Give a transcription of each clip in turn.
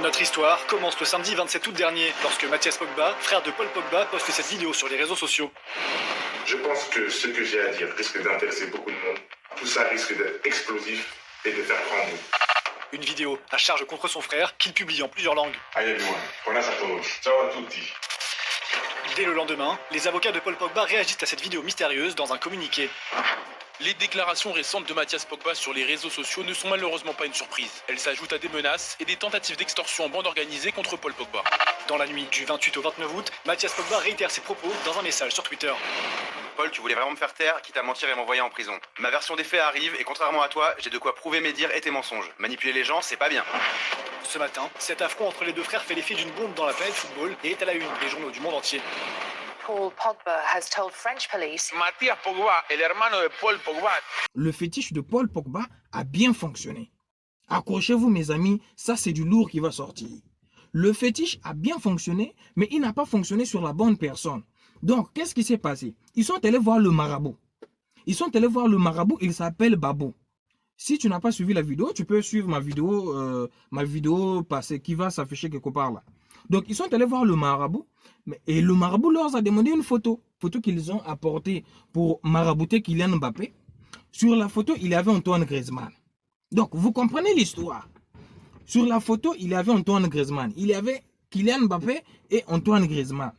Notre histoire commence le samedi 27 août dernier, lorsque Mathias Pogba, frère de Paul Pogba, poste cette vidéo sur les réseaux sociaux. Je pense que ce que j'ai à dire risque d'intéresser beaucoup de monde. Tout ça risque d'être explosif et de faire grand bruit. Une vidéo à charge contre son frère, qu'il publie en plusieurs langues. Allez, everyone, buenas a todos. Ciao a tutti. Dès le lendemain, les avocats de Paul Pogba réagissent à cette vidéo mystérieuse dans un communiqué. Les déclarations récentes de Mathias Pogba sur les réseaux sociaux ne sont malheureusement pas une surprise. Elles s'ajoutent à des menaces et des tentatives d'extorsion en bande organisée contre Paul Pogba. Dans la nuit du 28 au 29 août, Mathias Pogba réitère ses propos dans un message sur Twitter. Paul, tu voulais vraiment me faire taire, quitte à mentir et m'envoyer en prison. Ma version des faits arrive et contrairement à toi, j'ai de quoi prouver mes dires et tes mensonges. Manipuler les gens, c'est pas bien. Ce matin, cet affront entre les deux frères fait l'effet d'une bombe dans la planète football et est à la une des journaux du monde entier. Paul Pogba has told French police. Mathias Pogba, el hermano de Paul Pogba. Le fétiche de Paul Pogba a bien fonctionné. Accrochez-vous mes amis, ça c'est du lourd qui va sortir. Le fétiche a bien fonctionné, mais il n'a pas fonctionné sur la bonne personne. Donc, qu'est-ce qui s'est passé? Ils sont allés voir le marabout. Il s'appelle Babou. Si tu n'as pas suivi la vidéo, tu peux suivre ma vidéo passée qui va s'afficher quelque part là. Donc, ils sont allés voir le marabout et le marabout leur a demandé une photo qu'ils ont apportée pour marabouter Kylian Mbappé. Sur la photo, il y avait Antoine Griezmann. Donc, vous comprenez l'histoire. Sur la photo, il y avait Antoine Griezmann. Il y avait Kylian Mbappé et Antoine Griezmann.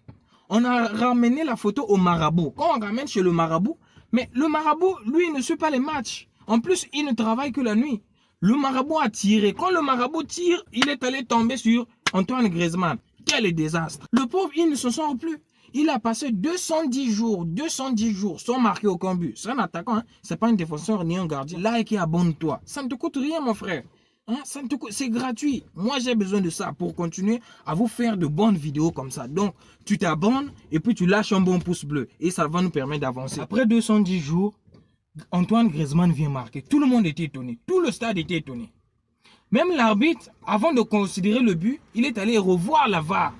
On a ramené la photo au marabout. Quand on ramène chez le marabout, mais le marabout, lui, ne suit pas les matchs. En plus, il ne travaille que la nuit. Le marabout a tiré. Quand le marabout tire, il est allé tomber sur Antoine Griezmann. Quel désastre. Le pauvre, il ne se sort plus. Il a passé 210 jours sans marquer aucun but. C'est un attaquant, hein? C'est pas un défenseur ni un gardien. Like et abonne-toi. Ça ne te coûte rien, mon frère. Hein? C'est gratuit. Moi, j'ai besoin de ça pour continuer à vous faire de bonnes vidéos comme ça. Donc, tu t'abonnes et puis tu lâches un bon pouce bleu. Et ça va nous permettre d'avancer. Après 210 jours, Antoine Griezmann vient marquer. Tout le monde était étonné. Tout le stade était étonné. Même l'arbitre, avant de considérer le but, il est allé revoir la VAR.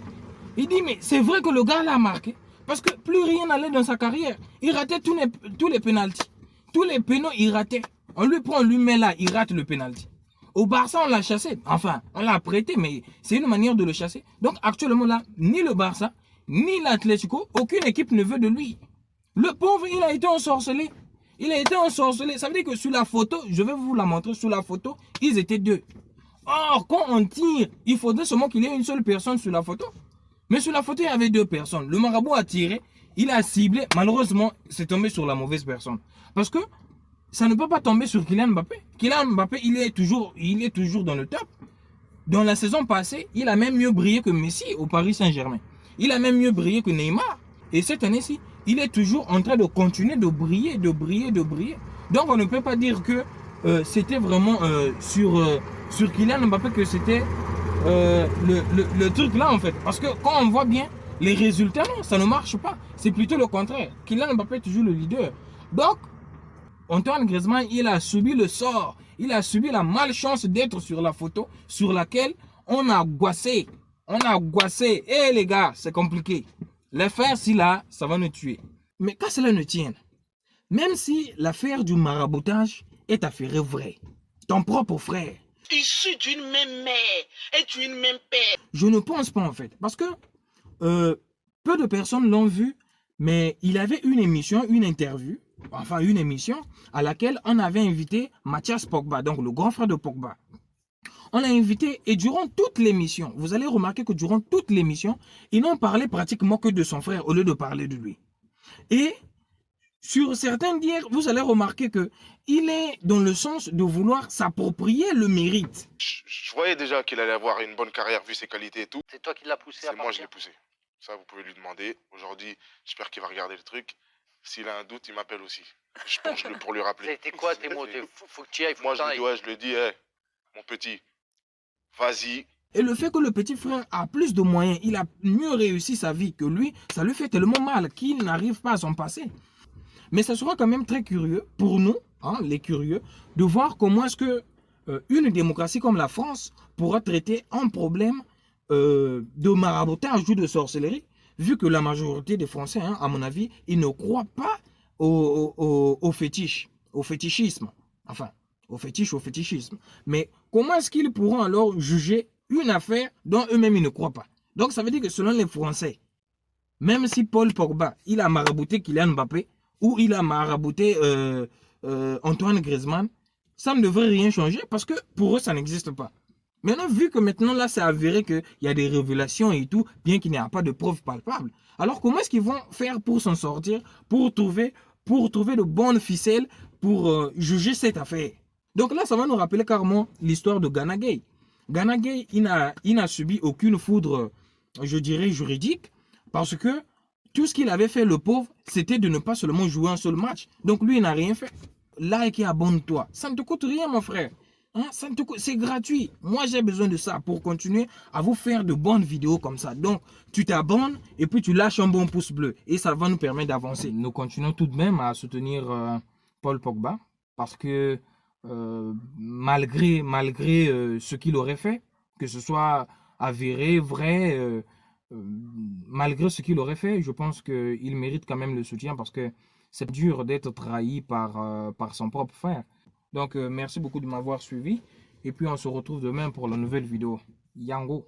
Il dit, mais c'est vrai que le gars l'a marqué. Parce que plus rien n'allait dans sa carrière. Il ratait tous les pénaltys. Tous les pénaux, il ratait. On lui prend, on lui met là, il rate le pénalty. Au Barça, on l'a chassé. Enfin, on l'a prêté, mais c'est une manière de le chasser. Donc, actuellement là, ni le Barça, ni l'Atlético, aucune équipe ne veut de lui. Le pauvre, il a été ensorcelé. Il a été ensorcelé. Ça veut dire que sur la photo, je vais vous la montrer, sur la photo, ils étaient deux. Or, quand on tire, il faudrait seulement qu'il y ait une seule personne sur la photo. Mais sur la photo, il y avait deux personnes. Le marabout a tiré, il a ciblé. Malheureusement, c'est tombé sur la mauvaise personne. Parce que ça ne peut pas tomber sur Kylian Mbappé. Kylian Mbappé, il est toujours dans le top. Dans la saison passée, il a même mieux brillé que Messi au Paris Saint-Germain. Il a même mieux brillé que Neymar. Et cette année-ci, il est toujours en train de continuer de briller. Donc, on ne peut pas dire que c'était vraiment sur Kylian Mbappé que c'était le truc là en fait. Parce que quand on voit bien les résultats, non, ça ne marche pas. C'est plutôt le contraire. Kylian Mbappé est toujours le leader. Donc, Antoine Griezmann, il a subi le sort. Il a subi la malchance d'être sur la photo sur laquelle on a goissé. Eh les gars, c'est compliqué. Les faire si là, ça va nous tuer. Mais qu'à cela ne tienne, même si l'affaire du maraboutage est affairée vraie, ton propre frère, Issu d'une même mère et d'une même père. je ne pense pas en fait. Parce que peu de personnes l'ont vu, mais il avait une émission à laquelle on avait invité Mathias Pogba, donc le grand frère de Pogba. On l'a invité et durant toute l'émission, vous allez remarquer que durant toute l'émission, ils n'ont parlé pratiquement que de son frère au lieu de parler de lui. Et sur certains dires, vous allez remarquer que il est dans le sens de vouloir s'approprier le mérite. Je voyais déjà qu'il allait avoir une bonne carrière vu ses qualités et tout. C'est toi qui l'as poussé à C'est moi, je partir. l'ai poussé. Ça, vous pouvez lui demander. Aujourd'hui, j'espère qu'il va regarder le truc. S'il a un doute, il m'appelle aussi. Je penche pour lui rappeler. C'était quoi tes mots? Faut que tu y ailles, faut Moi, que je lui t'ailles. dis, ouais, je lui dis, hey, mon petit, vas-y. Et le fait que le petit frère a plus de moyens, il a mieux réussi sa vie que lui, ça lui fait tellement mal qu'il n'arrive pas à s'en passer. Mais ça sera quand même très curieux pour nous, hein, les curieux, de voir comment est-ce que une démocratie comme la France pourra traiter un problème de maraboutage ou de sorcellerie, vu que la majorité des Français, hein, à mon avis, ils ne croient pas au fétiche, au fétichisme. Enfin, au fétichisme. Mais comment est-ce qu'ils pourront alors juger une affaire dont eux-mêmes ils ne croient pas. Donc ça veut dire que selon les Français, même si Paul Pogba, il a marabouté Kylian Mbappé, ou il a marabouté Antoine Griezmann, ça ne devrait rien changer parce que pour eux, ça n'existe pas. Maintenant, vu que maintenant, là, c'est avéré qu'il y a des révélations et tout, bien qu'il n'y ait pas de preuves palpables, alors comment est-ce qu'ils vont faire pour s'en sortir, pour trouver de bonnes ficelles, pour juger cette affaire? Donc là, ça va nous rappeler carrément l'histoire de Gana Gueye. Gana Gueye, il n'a subi aucune foudre, je dirais, juridique, parce que tout ce qu'il avait fait, le pauvre, c'était de ne pas seulement jouer un seul match. Donc lui, il n'a rien fait. Like et abonne-toi. Ça ne te coûte rien, mon frère. Hein? C'est gratuit. Moi, j'ai besoin de ça pour continuer à vous faire de bonnes vidéos comme ça. Donc, tu t'abonnes et puis tu lâches un bon pouce bleu. Et ça va nous permettre d'avancer. Nous continuons tout de même à soutenir Paul Pogba. Parce que malgré ce qu'il aurait fait, que ce soit avéré, vrai, malgré ce qu'il aurait fait, je pense qu'il mérite quand même le soutien parce que c'est dur d'être trahi par son propre frère. Donc, merci beaucoup de m'avoir suivi. Et puis, on se retrouve demain pour la nouvelle vidéo. Yango.